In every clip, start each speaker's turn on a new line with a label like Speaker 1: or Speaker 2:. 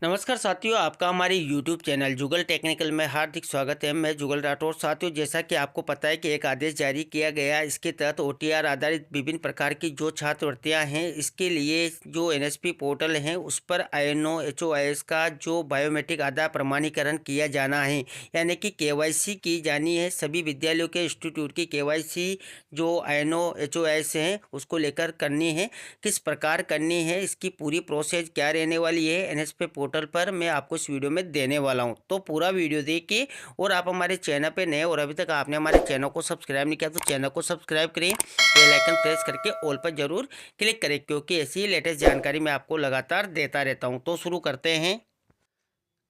Speaker 1: नमस्कार साथियों, आपका हमारे YouTube चैनल जुगल टेक्निकल में हार्दिक स्वागत है। मैं जुगल राठौर। साथियों, जैसा कि आपको पता है कि एक आदेश जारी किया गया, इसके तहत OTR आधारित विभिन्न प्रकार की जो छात्रवृत्तियां हैं, इसके लिए जो NSP पोर्टल है उस पर INO HOIS का जो बायोमेट्रिक आधार प्रमाणीकरण किया जाना है, यानी कि KYC की जानी है। सभी विद्यालयों के इंस्टीट्यूट की KYC जो INO HOIS है उसको लेकर करनी है। किस प्रकार करनी है, इसकी पूरी प्रोसेस क्या रहने वाली है, NSP पोर्टल पर मैं आपको इस वीडियो में देने वाला हूं। तो पूरा वीडियो देखिए। और आप हमारे चैनल पे नए और अभी तक आपने हमारे चैनल को सब्सक्राइब नहीं किया तो चैनल को सब्सक्राइब करें, बेल आइकन प्रेस करके ऑल पर जरूर क्लिक करें, क्योंकि ऐसी ही लेटेस्ट जानकारी मैं आपको लगातार देता रहता हूं। तो शुरू करते हैं।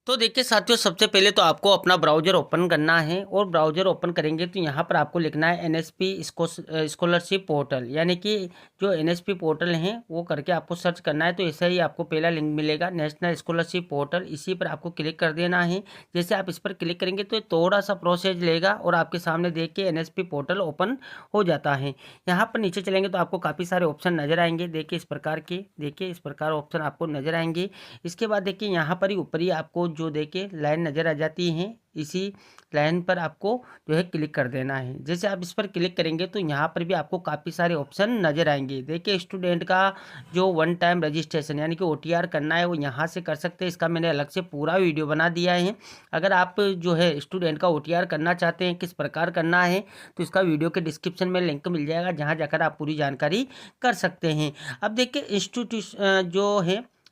Speaker 1: तो देखिए साथियों, सबसे पहले तो आपको अपना ब्राउज़र ओपन करना है और ब्राउज़र ओपन करेंगे तो यहाँ पर आपको लिखना है NSP स्कॉलरशिप पोर्टल, यानी कि जो NSP पोर्टल है वो करके आपको सर्च करना है। तो ऐसा ही आपको पहला लिंक मिलेगा, नेशनल स्कॉलरशिप पोर्टल। इसी पर आपको क्लिक कर देना है। जैसे आप इस पर क्लिक करेंगे तो थोड़ा सा प्रोसेस लेगा और आपके सामने देख के NSP पोर्टल ओपन हो जाता है। यहाँ पर नीचे चलेंगे तो आपको काफ़ी सारे ऑप्शन नज़र आएंगे। देखिए इस प्रकार ऑप्शन आपको नज़र आएंगे। इसके बाद देखिए यहाँ पर ही ऊपर ही आपको जो देखिए लाइन नज़र आ जाती है, इसी लाइन पर आपको जो है क्लिक कर देना है। जैसे आप इस पर क्लिक करेंगे तो यहाँ पर भी आपको काफ़ी सारे ऑप्शन नज़र आएंगे। देखिए स्टूडेंट का जो वन टाइम रजिस्ट्रेशन यानी कि OTR करना है वो यहाँ से कर सकते हैं। इसका मैंने अलग से पूरा वीडियो बना दिया है। अगर आप जो है स्टूडेंट का OTR करना चाहते हैं, किस प्रकार करना है, तो इसका वीडियो के डिस्क्रिप्शन में लिंक मिल जाएगा, जहाँ जाकर आप पूरी जानकारी कर सकते हैं। अब देखिए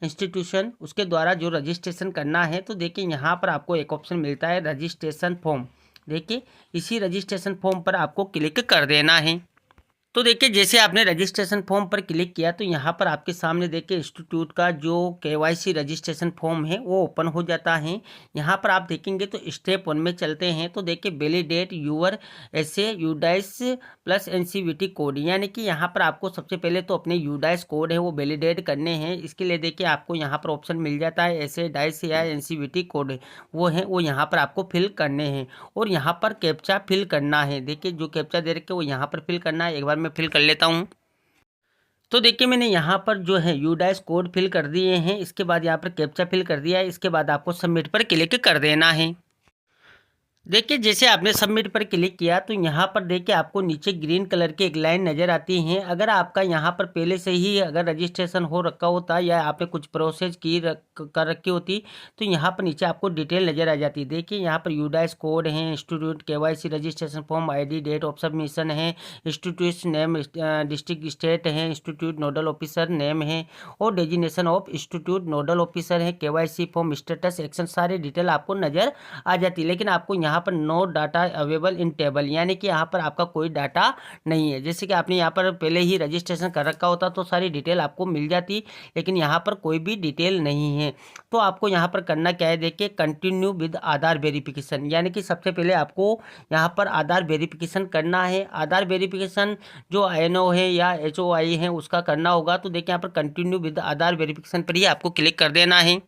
Speaker 1: इंस्टीट्यूशन उसके द्वारा जो रजिस्ट्रेशन करना है, तो देखिए यहाँ पर आपको एक ऑप्शन मिलता है रजिस्ट्रेशन फॉर्म। देखिए इसी रजिस्ट्रेशन फॉर्म पर आपको क्लिक कर देना है। तो देखिए जैसे आपने रजिस्ट्रेशन फॉर्म पर क्लिक किया तो यहाँ पर आपके सामने देखिए इंस्टीट्यूट का जो KYC रजिस्ट्रेशन फॉर्म है वो ओपन हो जाता है। यहाँ पर आप देखेंगे तो स्टेप 1 में चलते हैं। तो देखिए वैलिडेट यूर ऐसे यूडाइस प्लस NCVT कोड, यानी कि यहाँ पर आपको सबसे पहले तो अपने यूडाइस कोड है वो वैलिडेट करने हैं। इसके लिए देखिए आपको यहाँ पर ऑप्शन मिल जाता है ऐसे डाइस या NCVT कोड वो यहाँ पर आपको फिल करने हैं और यहाँ पर कैप्चा फिल करना है। देखिए जो कैप्चा दे रखे वो यहाँ पर फिल करना है। एक बार मैं फिल कर लेता हूँ। तो देखिए मैंने यहाँ पर जो है यूडाइस कोड फिल कर दिए हैं। इसके बाद यहाँ पर कैप्चा फिल कर दिया है। इसके बाद आपको सबमिट पर क्लिक कर देना है। देखिए जैसे आपने सबमिट पर क्लिक किया तो यहाँ पर देखिए आपको नीचे ग्रीन कलर की एक लाइन नज़र आती है। अगर आपका यहाँ पर पहले से ही अगर रजिस्ट्रेशन हो रखा होता या आपने कुछ प्रोसेस कर रखी होती तो यहाँ पर नीचे आपको डिटेल नज़र आ जाती। देखिए यहाँ पर यूडाइस कोड है, institute KYC registration form, ID, date of submission है, इंस्टीट्यूट नेम, डिस्ट्रिक्ट स्टेट है, इंस्टीट्यूट नोडल ऑफिसर नेम है और designation of institute nodal officer है, KYC फॉर्म स्टेटस एक्शन, सारी डिटेल आपको नज़र आ जाती है। लेकिन आपको यहाँ पर no data available in table, यानी कि यहाँ पर आपका कोई डाटा नहीं है। जैसे कि आपने यहाँ पर पहले ही रजिस्ट्रेशन कर रखा होता तो सारी डिटेल आपको मिल जाती, लेकिन यहाँ पर कोई भी डिटेल नहीं है। तो आपको यहाँ पर करना क्या है, देखिए कंटिन्यू विद आधार वेरिफिकेशन, यानी कि सबसे पहले आपको यहाँ पर आधार वेरिफिकेशन करना है। आधार वेरिफिकेशन जो INO है या HOI है उसका करना होगा। तो देखिए यहाँ पर कंटिन्यू विद आधार वेरिफिकेशन पर ही आपको क्लिक कर देना है।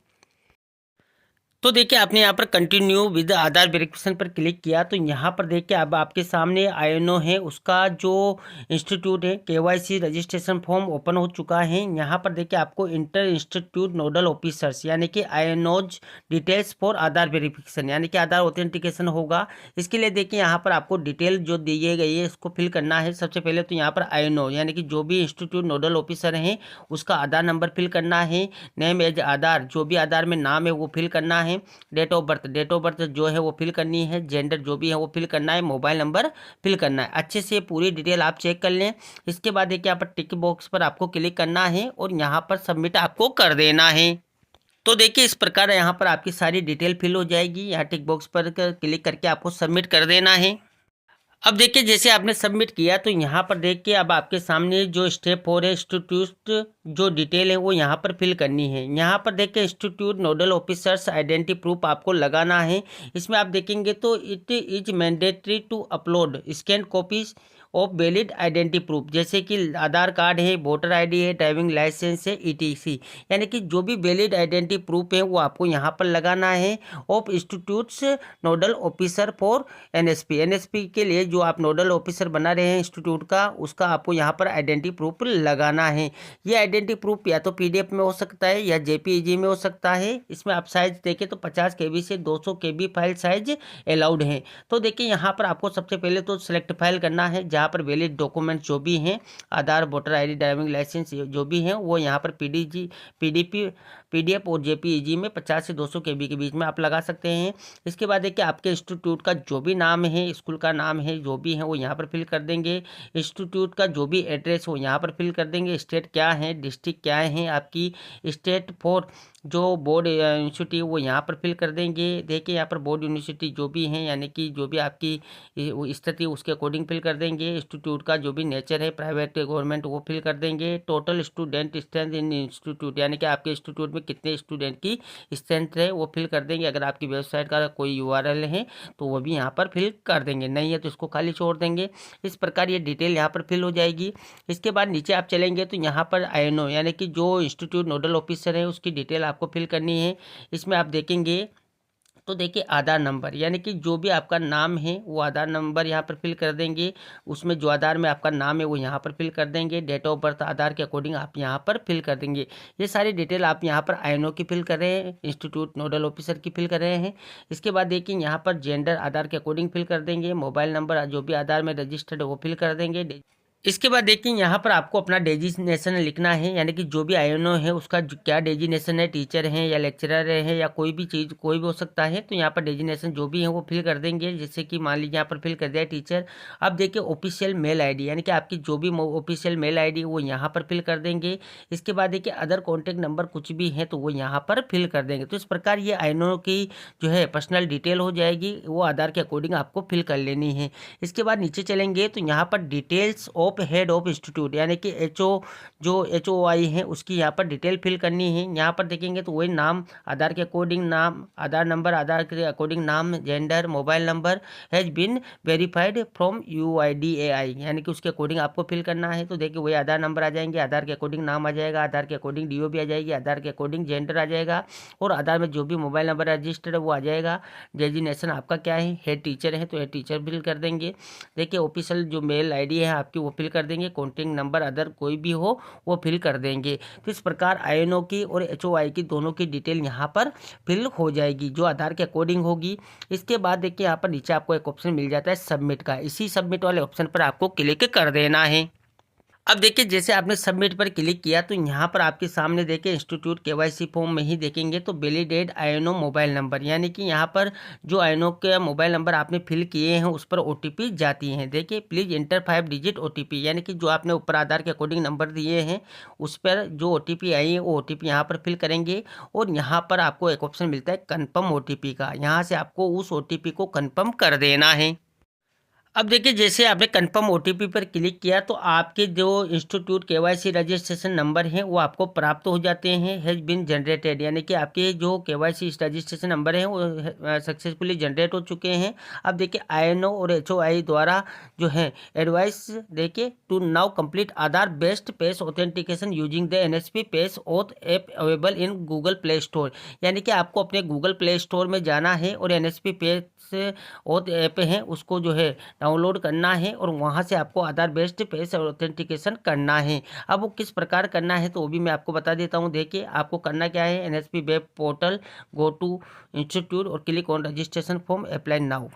Speaker 1: तो देखिए आपने यहाँ पर कंटिन्यू विद आधार वेरिफिकेशन पर क्लिक किया तो यहाँ पर देखिए अब आपके सामने INO है उसका जो इंस्टीट्यूट है KYC रजिस्ट्रेशन फॉर्म ओपन हो चुका है। यहाँ पर देखिए आपको इंटर इंस्टीट्यूट नोडल ऑफिसर्स यानी कि INOज डिटेल्स फॉर आधार वेरिफिकेशन, यानी कि आधार ऑथेंटिकेशन होगा। इसके लिए देखिए यहाँ पर आपको डिटेल जो दी गई है इसको फिल करना है। सबसे पहले तो यहाँ पर INO यानी कि जो भी इंस्टीट्यूट नोडल ऑफिसर हैं उसका आधार नंबर फिल करना है। नेम एज आधार, जो भी आधार में नाम है वो फिल करना है। डेट ऑफ बर्थ जो है वो फिल करनी है। जेंडर जो भी है वो फिल करना है। मोबाइल नंबर फिल करना है। अच्छे से पूरी डिटेल आप चेक कर लें। इसके बाद देखिए यहाँ पर टिक बॉक्स पर आपको क्लिक करना है और यहाँ पर सबमिट आपको कर देना है। तो देखिए इस प्रकार यहाँ पर आपकी सारी डिटेल फिल हो जाएगी। यहाँ टिक बॉक्स पर क्लिक करके आपको सबमिट कर देना है। अब देखिए जैसे आपने सबमिट किया तो यहाँ पर देखिए अब आपके सामने जो स्टेप 4 है, इंस्टीट्यूट जो डिटेल है वो यहाँ पर फिल करनी है। यहाँ पर देखिए institute nodal officers identity proof आपको लगाना है। इसमें आप देखेंगे तो it is mandatory to upload scan copies of valid identity proof, जैसे कि आधार कार्ड है, वोटर आईडी है, ड्राइविंग लाइसेंस है, ईटीसी, यानी कि जो भी वैलिड आइडेंटिटी प्रूफ है वो आपको यहाँ पर लगाना है। Of institutes nodal officer for NSP, NSP के लिए जो आप नोडल ऑफिसर बना रहे हैं इंस्टीट्यूट का, उसका आपको यहाँ पर आइडेंटिटी प्रूफ लगाना है। ये आइडेंटिटी प्रूफ या तो पीडीएफ में हो सकता है या जेपीईजी में हो सकता है। इसमें आप साइज देखें तो 50 KB से 200 KB फाइल साइज अलाउड है। तो देखिए यहाँ पर आपको सबसे पहले तो सिलेक्ट फाइल करना है, जहाँ पर वैलिड डॉक्यूमेंट जो भी हैं, आधार, वोटर आईडी, ड्राइविंग लाइसेंस जो भी हैं, वो यहाँ पर पीडीएफ और जेपीईजी में 50 से 200 KB के बीच में आप लगा सकते हैं। इसके बाद देखिए आपके इंस्टीट्यूट का जो भी नाम है, स्कूल का नाम है, जो भी है वो यहाँ पर फिल कर देंगे। इंस्टीट्यूट का जो भी एड्रेस हो यहाँ पर फिल कर देंगे। स्टेट क्या है, डिस्ट्रिक्ट क्या है आपकी, स्टेट फॉर जो बोर्ड यूनिवर्सिटी वो यहाँ पर फिल कर देंगे। देखिए यहाँ पर बोर्ड यूनिवर्सिटी जो भी हैं, यानी कि जो भी आपकी स्थिति उसके अकॉर्डिंग फिल कर देंगे। इंस्टीट्यूट का जो भी नेचर है, प्राइवेट गवर्नमेंट, वो फिल कर देंगे। Total student strength in institute, यानी कि आपके इंस्टीट्यूट में कितने स्टूडेंट की स्ट्रेंथ है वो फिल कर देंगे। अगर आपकी वेबसाइट का कोई URL है तो वो भी यहाँ पर फिल कर देंगे, नहीं है तो इसको खाली छोड़ देंगे। इस प्रकार ये डिटेल यहाँ पर फिल हो जाएगी। इसके बाद नीचे आप चलेंगे तो यहाँ पर INO, यानी कि जो इंस्टीट्यूट नोडल ऑफिसर है उसकी डिटेल आपको फिल करनी है। इसमें आप देखेंगे तो देखिए आधार नंबर, यानी कि जो भी आपका नाम है वो आधार नंबर यहाँ पर फिल कर देंगे। उसमें जो आधार में आपका नाम है वो यहाँ पर फिल कर देंगे। डेट ऑफ बर्थ आधार के अकॉर्डिंग आप यहाँ पर फिल कर देंगे। ये सारी डिटेल आप यहाँ पर INO की फिल कर रहे हैं, इंस्टीट्यूट नोडल ऑफिसर की फिल कर रहे हैं। इसके बाद देखिए यहाँ पर जेंडर आधार के अकॉर्डिंग फिल कर देंगे। मोबाइल नंबर जो भी आधार में रजिस्टर्ड है वो फिल कर देंगे। इसके बाद देखिए यहाँ पर आपको अपना डेजिग्नेशन लिखना है, यानी कि जो भी INO है उसका क्या डेजिग्नेशन है, टीचर है या लेक्चरर है या कोई भी चीज़ कोई भी हो सकता है। तो यहाँ पर डेजिग्नेशन जो भी है वो फिल कर देंगे। जैसे कि मान लीजिए यहाँ पर फिल कर दिया टीचर। अब देखिए ऑफिशियल मेल ID, यानी कि आपकी जो भी ऑफिशियल मेल ID वो यहाँ पर फिल कर देंगे। इसके बाद देखिए अदर कॉन्टैक्ट नंबर कुछ भी है तो वो यहाँ पर फिल कर देंगे। तो इस प्रकार ये INO की जो है पर्सनल डिटेल हो जाएगी, वो आधार के अकॉर्डिंग आपको फिल कर लेनी है। इसके बाद नीचे चलेंगे तो यहाँ पर details of head of institute, यानी कि जो HOI है उसकी यहाँ पर डिटेल फिल करनी है। यहाँ पर देखेंगे तो वही नाम, आधार के अकॉर्डिंग नाम, आधार नंबर आधार के अकॉर्डिंग नाम, gender, mobile number has been verified from UIDAI, यानी कि उसके अकॉर्डिंग आपको फिल करना है। तो देखिए वही आधार नंबर आ जाएंगे, आधार के अकॉर्डिंग नाम आ जाएगा, आधार के अकॉर्डिंग DOB आ जाएगी, आधार के अकॉर्डिंग जेंडर आ जाएगा और आधार में जो भी मोबाइल नंबर रजिस्टर्ड है वो आ जाएगा। डेजिग्नेशन आपका क्या है, हेड टीचर है तो हेड टीचर फिल कर देंगे। देखिए ऑफिशियल जो मेल ID है आपकी वो फिल कर देंगे। कॉन्टैक्ट नंबर अदर कोई भी हो वो फिल कर देंगे। तो इस प्रकार INO की और HOI की दोनों की डिटेल यहाँ पर फिल हो जाएगी जो आधार के अकॉर्डिंग होगी। इसके बाद देखिए यहाँ पर नीचे आपको एक ऑप्शन मिल जाता है सबमिट का। इसी सबमिट वाले ऑप्शन पर आपको क्लिक कर देना है। अब देखिए जैसे आपने सबमिट पर क्लिक किया तो यहाँ पर आपके सामने देखिए इंस्टीट्यूट KYC फॉर्म में ही देखेंगे तो वैलिडेट INO मोबाइल नंबर, यानी कि यहाँ पर जो INO के मोबाइल नंबर आपने फिल किए हैं उस पर OTP जाती हैं। देखिए प्लीज़ इंटर 5 डिजिट OTP, यानी कि जो आपने ऊपर आधार के अकॉर्डिंग नंबर दिए हैं उस पर जो OTP आई है वो OTP यहाँ पर फिल करेंगे। और यहाँ पर आपको एक ऑप्शन मिलता है कन्फर्म OTP का, यहाँ से आपको उस OTP को कन्फर्म कर देना है। अब देखिए जैसे आपने कन्फर्म OTP पर क्लिक किया तो आपके जो इंस्टीट्यूट KYC रजिस्ट्रेशन नंबर हैं वो आपको प्राप्त हो जाते हैं, हैज़ बिन जनरेटेड, यानी कि आपके जो KYC रजिस्ट्रेशन नंबर हैं वो सक्सेसफुली जनरेट हो चुके हैं। अब देखिए INO और HOI द्वारा जो है एडवाइस देखिए to now complete Aadhaar based page authentication using the NSP page auth app available in Google Play Store, यानी कि आपको अपने गूगल प्ले स्टोर में जाना है और NSP पेज ऑथ ऐप है उसको जो है डाउनलोड करना है और वहाँ से आपको आधार बेस्ड पेज ऑथेंटिकेशन करना है। अब वो किस प्रकार करना है तो वो भी मैं आपको बता देता हूँ। देखिए आपको करना क्या है, NSP web portal, go to institute और click on registration form, apply now.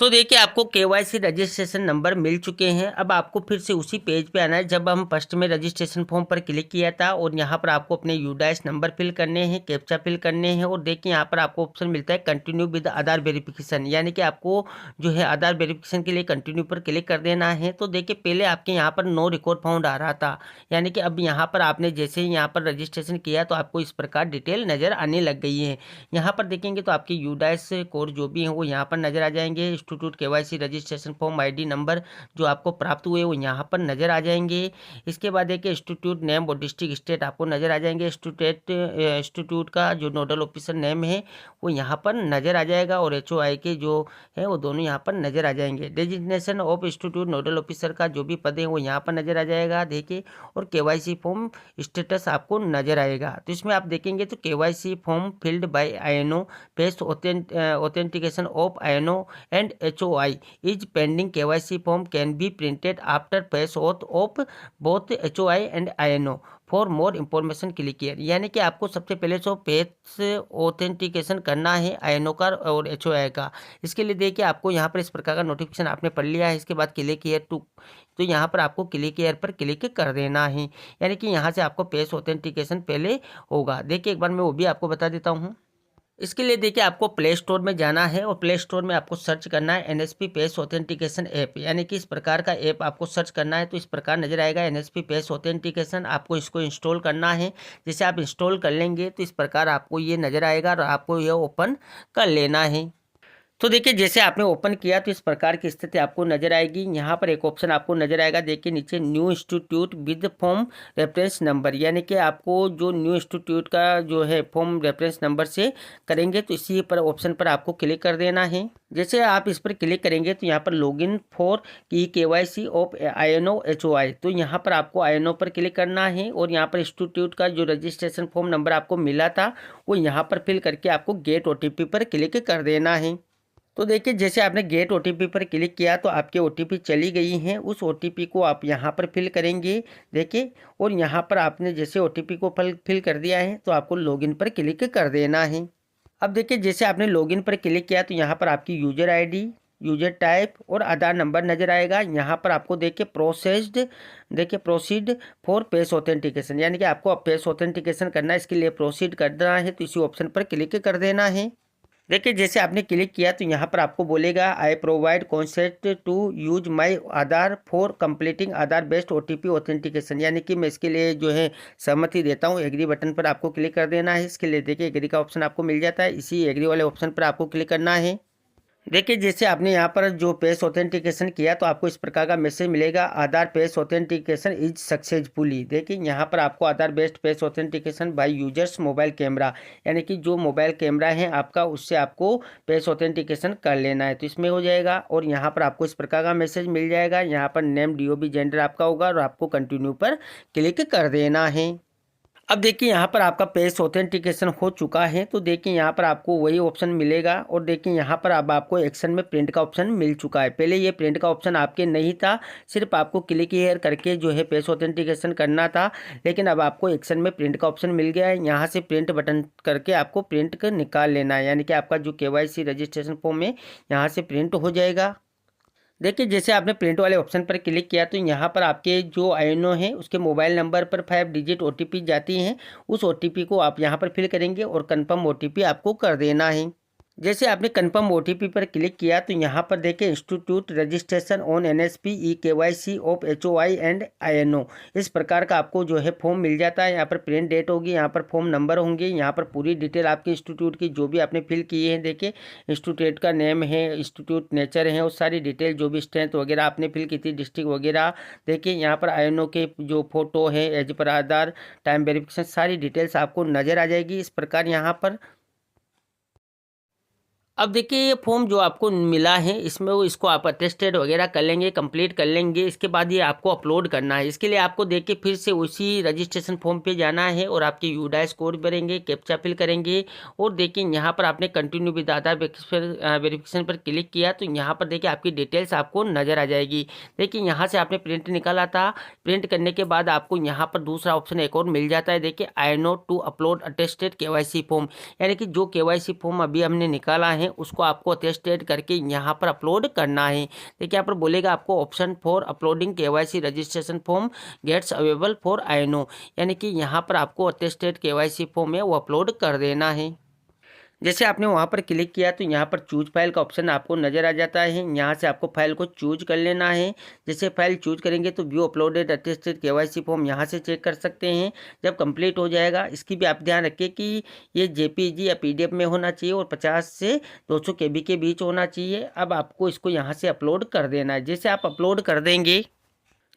Speaker 1: तो देखिए आपको KYC रजिस्ट्रेशन नंबर मिल चुके हैं। अब आपको फिर से उसी पेज पे आना है जब हम फर्स्ट में रजिस्ट्रेशन फॉर्म पर क्लिक किया था और यहाँ पर आपको अपने UDAIS नंबर फिल करने हैं, कैप्चा फिल करने हैं और देखिए यहाँ पर आपको ऑप्शन मिलता है कंटिन्यू विद आधार वेरिफिकेशन, यानी कि आपको जो है आधार वेरिफिकेशन के लिए कंटिन्यू पर क्लिक कर देना है। तो देखिए पहले आपके यहाँ पर नो रिकॉर्ड फाउंड आ रहा था, यानी कि अब यहाँ पर आपने जैसे ही यहाँ पर रजिस्ट्रेशन किया तो आपको इस प्रकार डिटेल नज़र आने लग गई है। यहाँ पर देखेंगे तो आपके UDAIS कोड जो भी हैं वो यहाँ पर नज़र आ जाएंगे। Institute KYC registration form ID number जो आपको प्राप्त हुए वो यहाँ पर नज़र आ जाएंगे। इसके बाद देखिए इंस्टीट्यूट नेम और डिस्ट्रिक्ट स्टेट आपको नज़र आ जाएंगे। इंस्टीट्यूट का जो नोडल ऑफिसर नेम है वो यहाँ पर नज़र आ जाएगा और HOI के जो है वो दोनों यहाँ पर नज़र आ जाएंगे। Designation of institute nodal officer का जो भी पद है वो यहाँ पर नज़र आ जाएगा देखिए। और केवाईसी फॉर्म स्टेटस आपको नज़र आएगा। तो इसमें आप देखेंगे तो KYC form filled by INO paste authentication of INO and HOI is pending. KYC form can be printed after paste of both HOI and INO for more information click here. यानी कि आपको सबसे पहले जो पेज ऑथेंटिकेशन करना है INO का और HOI का, इसके लिए देखिए आपको यहाँ पर इस प्रकार का नोटिफिकेशन आपने पढ़ लिया है। इसके बाद क्लिक हियर टू, तो यहाँ पर आपको क्लिक हियर पर क्लिक कर देना है। यानी कि यहाँ से आपको पेज ऑथेंटिकेशन पहले होगा। देखिए एक बार मैं वो भी आपको बता देता हूँ। इसके लिए देखिए आपको प्ले स्टोर में जाना है और प्ले स्टोर में आपको सर्च करना है NSP पेज ऑथेंटिकेशन ऐप। यानी कि इस प्रकार का ऐप आपको सर्च करना है तो इस प्रकार नजर आएगा NSP पेज ऑथेंटिकेशन। आपको इसको इंस्टॉल करना है। जैसे आप इंस्टॉल कर लेंगे तो इस प्रकार आपको ये नज़र आएगा और आपको ये ओपन कर लेना है। तो देखिए जैसे आपने ओपन किया तो इस प्रकार की स्थिति आपको नजर आएगी। यहाँ पर एक ऑप्शन आपको नजर आएगा देखिए नीचे, new institute with form reference number. यानी कि आपको जो न्यू इंस्टीट्यूट का जो है फॉर्म रेफरेंस नंबर से करेंगे तो इसी पर ऑप्शन पर आपको क्लिक कर देना है। जैसे आप इस पर क्लिक करेंगे तो यहाँ पर login for KYC of INO HOI, तो यहाँ पर आपको INO पर क्लिक करना है और यहाँ पर इंस्टीट्यूट का जो रजिस्ट्रेशन फॉर्म नंबर आपको मिला था वो यहाँ पर फिल करके आपको गेट OTP पर क्लिक कर देना है। तो देखिए जैसे आपने गेट OTP पर क्लिक किया तो आपके OTP चली गई हैं। उस OTP को आप यहाँ पर फिल करेंगे देखिए। और यहाँ पर आपने जैसे OTP को फिल कर दिया है तो आपको लॉगिन पर क्लिक कर देना है। अब देखिए जैसे आपने लॉगिन पर क्लिक किया तो यहाँ पर आपकी यूजर ID, यूजर टाइप और आधार नंबर नजर आएगा। यहाँ पर आपको देखिए प्रोसीड फॉर पेज ऑथेंटिकेशन, यानी कि आपको पेज ऑथेंटिकेशन करना है। इसके लिए प्रोसीड करना है तो इसी ऑप्शन पर क्लिक कर देना है। देखिए जैसे आपने क्लिक किया तो यहाँ पर आपको बोलेगा I provide consent to use my Aadhaar for completing Aadhaar based OTP authentication. यानी कि मैं इसके लिए जो है सहमति देता हूँ। एग्री बटन पर आपको क्लिक कर देना है। इसके लिए देखिए एग्री का ऑप्शन आपको मिल जाता है। इसी एग्री वाले ऑप्शन पर आपको क्लिक करना है। देखिए जैसे आपने यहाँ पर जो पेज ऑथेंटिकेशन किया तो आपको इस प्रकार का मैसेज मिलेगा, Aadhaar face authentication is successfully. देखिए यहाँ पर आपको Aadhaar based page authentication by user's mobile camera, यानी कि जो मोबाइल कैमरा है आपका उससे आपको पेज ऑथेंटिकेशन कर लेना है तो इसमें हो जाएगा। और यहाँ पर आपको इस प्रकार का मैसेज मिल जाएगा। यहाँ पर नेम DOB जेंडर आपका होगा और आपको कंटिन्यू पर क्लिक कर देना है। अब देखिए यहाँ पर आपका पेज ऑथेंटिकेशन हो चुका है तो देखिए यहाँ पर आपको वही ऑप्शन मिलेगा। और देखिए यहाँ पर अब आपको एक्शन में प्रिंट का ऑप्शन मिल चुका है। पहले ये प्रिंट का ऑप्शन आपके नहीं था, सिर्फ आपको क्लिक हियर करके जो है पेज ऑथेंटिकेशन करना था। लेकिन अब आपको एक्शन में प्रिंट का ऑप्शन मिल गया है। यहाँ से प्रिंट बटन करके आपको प्रिंट कर निकाल लेना है, यानी कि आपका जो KYC रजिस्ट्रेशन फॉर्म है यहाँ से प्रिंट हो जाएगा। देखिए जैसे आपने प्रिंट वाले ऑप्शन पर क्लिक किया तो यहाँ पर आपके जो INO है उसके मोबाइल नंबर पर 5 डिजिट OTP जाती हैं। उस OTP को आप यहाँ पर फिल करेंगे और कन्फर्म OTP आपको कर देना है। जैसे आपने कन्फर्म OTP पर क्लिक किया तो यहाँ पर देखिए institute registration on NSP KYC of HOI and INO, इस प्रकार का आपको जो है फॉर्म मिल जाता है। यहाँ पर प्रिंट डेट होगी, यहाँ पर फॉर्म नंबर होंगे, यहाँ पर पूरी डिटेल आपके इंस्टीट्यूट की जो भी आपने फिल किए हैं। देखिए इंस्टीट्यूट का नेम है, इंस्टीट्यूट नेचर है, उस सारी डिटेल जो भी स्ट्रेंथ वगैरह आपने फिल की थी, डिस्ट्रिक्ट वगैरह। देखिए यहाँ पर INO के जो फोटो है, एज पर आधार, टाइम वेरिफिकेशन, सारी डिटेल्स आपको नज़र आ जाएगी इस प्रकार यहाँ पर। अब देखिए ये फॉर्म जो आपको मिला है इसमें वो इसको आप अटेस्टेड वगैरह कर लेंगे, कंप्लीट कर लेंगे। इसके बाद ये आपको अपलोड करना है। इसके लिए आपको देखिए फिर से उसी रजिस्ट्रेशन फॉर्म पे जाना है और आपके UDIS कोड भरेंगे, कैप्चा फिल करेंगे। और देखिए यहाँ पर आपने कंटिन्यू विद आधार वेरिफिकेशन पर क्लिक किया तो यहाँ पर देखिए आपकी डिटेल्स आपको नज़र आ जाएगी। देखिए यहाँ से आपने प्रिंट निकाला था, प्रिंट करने के बाद आपको यहाँ पर दूसरा ऑप्शन एक और मिल जाता है। देखिए INO to upload attested KYC form, यानी कि जो KYC फॉर्म अभी हमने निकाला है उसको आपको अटेस्टेड करके यहाँ पर अपलोड करना है। देखिए यहाँ पर बोलेगा आपको option for uploading KYC registration form gets available for INO, यानी कि यहाँ पर आपको अटेस्टेड KYC फॉर्म है वो अपलोड कर देना है। जैसे आपने वहाँ पर क्लिक किया तो यहाँ पर चूज फाइल का ऑप्शन आपको नज़र आ जाता है। यहाँ से आपको फाइल को चूज कर लेना है। जैसे फाइल चूज करेंगे तो view uploaded attested KYC form यहाँ से चेक कर सकते हैं। जब कंप्लीट हो जाएगा, इसकी भी आप ध्यान रखिए कि ये जेपीजी या पीडीएफ में होना चाहिए और 50 से 200 केबी के बीच होना चाहिए। अब आपको इसको यहाँ से अपलोड कर देना है। जैसे आप अपलोड कर देंगे,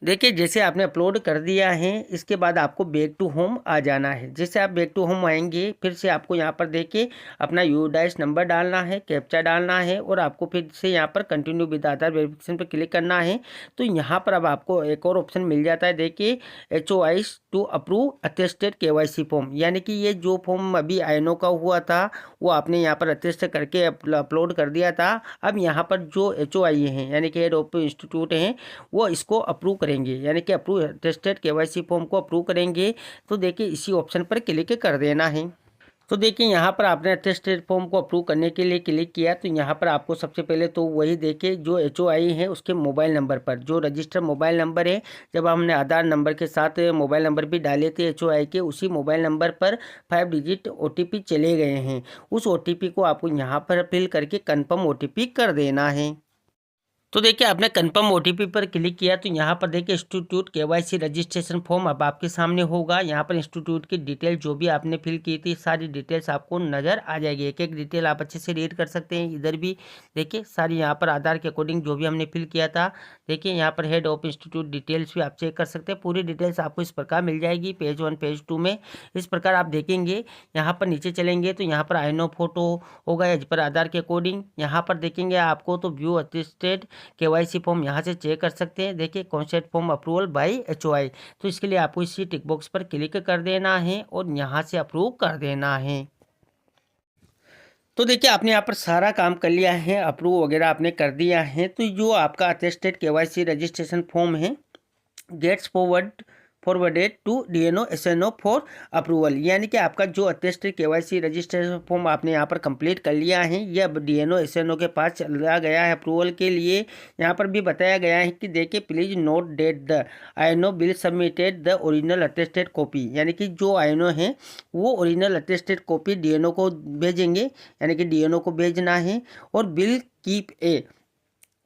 Speaker 1: देखिए जैसे आपने अपलोड कर दिया है, इसके बाद आपको बैक टू होम आ जाना है। जैसे आप बैक टू होम आएंगे, फिर से आपको यहाँ पर देखिए अपना यूडाइस नंबर डालना है, कैप्चा डालना है और आपको फिर से यहाँ पर कंटिन्यू विद आधार वेरिफिकेशन पर क्लिक करना है। तो यहाँ पर अब आपको एक और ऑप्शन मिल जाता है, देखिए HOIs to approve attested KYC form, यानी कि ये जो फॉर्म अभी आयनो का हुआ था वो आपने यहाँ पर अटेस्ट करके अपलोड कर दिया था। अब यहाँ पर जो HOI हैं यानी कि हेड ऑफ इंस्टीट्यूट हैं, वो इसको अप्रूव करेंगे, यानी कि अप्रूव अटेस्टेड KYC फॉर्म को अप्रूव करेंगे। तो देखिए इसी ऑप्शन पर क्लिक कर देना है। तो देखिए यहाँ पर आपने अटेस्टेड फॉर्म को अप्रूव करने के लिए क्लिक किया तो यहाँ पर आपको सबसे पहले तो वही देखिए जो HOI है उसके मोबाइल नंबर पर, जो रजिस्टर्ड मोबाइल नंबर है, जब हमने आधार नंबर के साथ मोबाइल नंबर भी डाले थे HOI के, उसी मोबाइल नंबर पर 5 डिजिट OTP चले गए हैं। उस OTP को आपको यहाँ पर फिल करके कन्फर्म OTP कर देना है। तो देखिए आपने कन्फर्म OTP पर क्लिक किया तो यहाँ पर देखिए इंस्टीट्यूट KYC रजिस्ट्रेशन फॉर्म अब आपके सामने होगा। यहाँ पर इंस्टीट्यूट की डिटेल जो भी आपने फिल की थी सारी डिटेल्स आपको नज़र आ जाएगी। एक एक डिटेल आप अच्छे से रीड कर सकते हैं। इधर भी देखिए सारी यहाँ पर आधार के अकॉर्डिंग जो भी हमने फिल किया था, देखिए यहाँ पर हेड ऑफ इंस्टीट्यूट डिटेल्स भी आप चेक कर सकते हैं। पूरी डिटेल्स आपको इस प्रकार मिल जाएगी पेज 1 पेज 2 में। इस प्रकार आप देखेंगे, यहाँ पर नीचे चलेंगे तो यहाँ पर आईनो फोटो होगा एज पर आधार के अकॉर्डिंग। यहाँ पर देखेंगे आपको तो व्यू अटेस्टेड KYC फॉर्म यहाँ से चेक कर सकते हैं। देखिए concept form approval bye HOI, तो इसके लिए आपको इसी टिक बॉक्स पर क्लिक कर देना है और यहाँ से अप्रूव कर देना है। तो देखिए आपने यहाँ पर सारा काम कर लिया है, अप्रूव वगैरह आपने कर दिया है। तो जो आपका अटेस्टेड KYC रजिस्ट्रेशन फॉर्म है gets forwarded to DNO SNO for approval, यानी कि आपका जो अटेस्टेड KYC रजिस्ट्रेशन फॉर्म आपने यहाँ पर कंप्लीट कर लिया है, यह अब DNO SNO के पास चला गया है अप्रूवल के लिए। यहाँ पर भी बताया गया है कि देखिए प्लीज नोट डेट द आईनो bill submitted the original attested copy, यानी कि जो आईनो है वो ओरिजिनल अटेस्टेड कॉपी DNO को भेजेंगे, यानी कि DNO को भेजना है। और bill keep a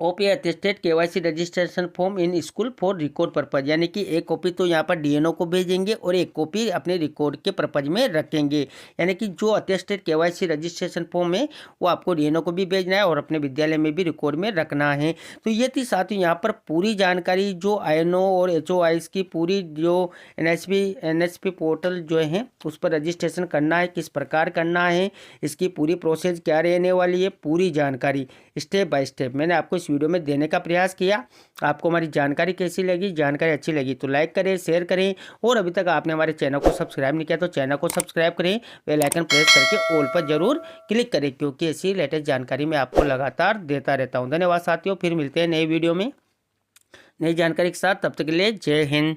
Speaker 1: OP attested KYC registration form in school for record purpose, यानी कि एक कॉपी तो यहाँ पर DNO को भेजेंगे और एक कॉपी अपने रिकॉर्ड के पर्पज में रखेंगे। यानी कि जो अटेस्टेड KYC रजिस्ट्रेशन फॉर्म है वो आपको DNO को भी भेजना है और अपने विद्यालय में भी रिकॉर्ड में रखना है। तो ये थी साथ ही यहाँ पर पूरी जानकारी जो INO और HOIs की पूरी जो NSP पोर्टल जो है उस पर रजिस्ट्रेशन करना है, किस प्रकार करना है, इसकी पूरी प्रोसेस क्या रहने वाली है, पूरी जानकारी स्टेप बाय स्टेप मैंने आपको इस वीडियो में देने का प्रयास किया। आपको हमारी जानकारी कैसी लगी? जानकारी अच्छी लगी तो लाइक करें, शेयर करें और अभी तक आपने हमारे चैनल को सब्सक्राइब नहीं किया तो चैनल को सब्सक्राइब करें, बेल आइकन प्रेस करके ऑल पर जरूर क्लिक करें, क्योंकि ऐसी लेटेस्ट जानकारी मैं आपको लगातार देता रहता हूं। धन्यवाद साथियों, फिर मिलते हैं नए वीडियो में नई जानकारी के साथ। तब तक के लिए जय हिंद।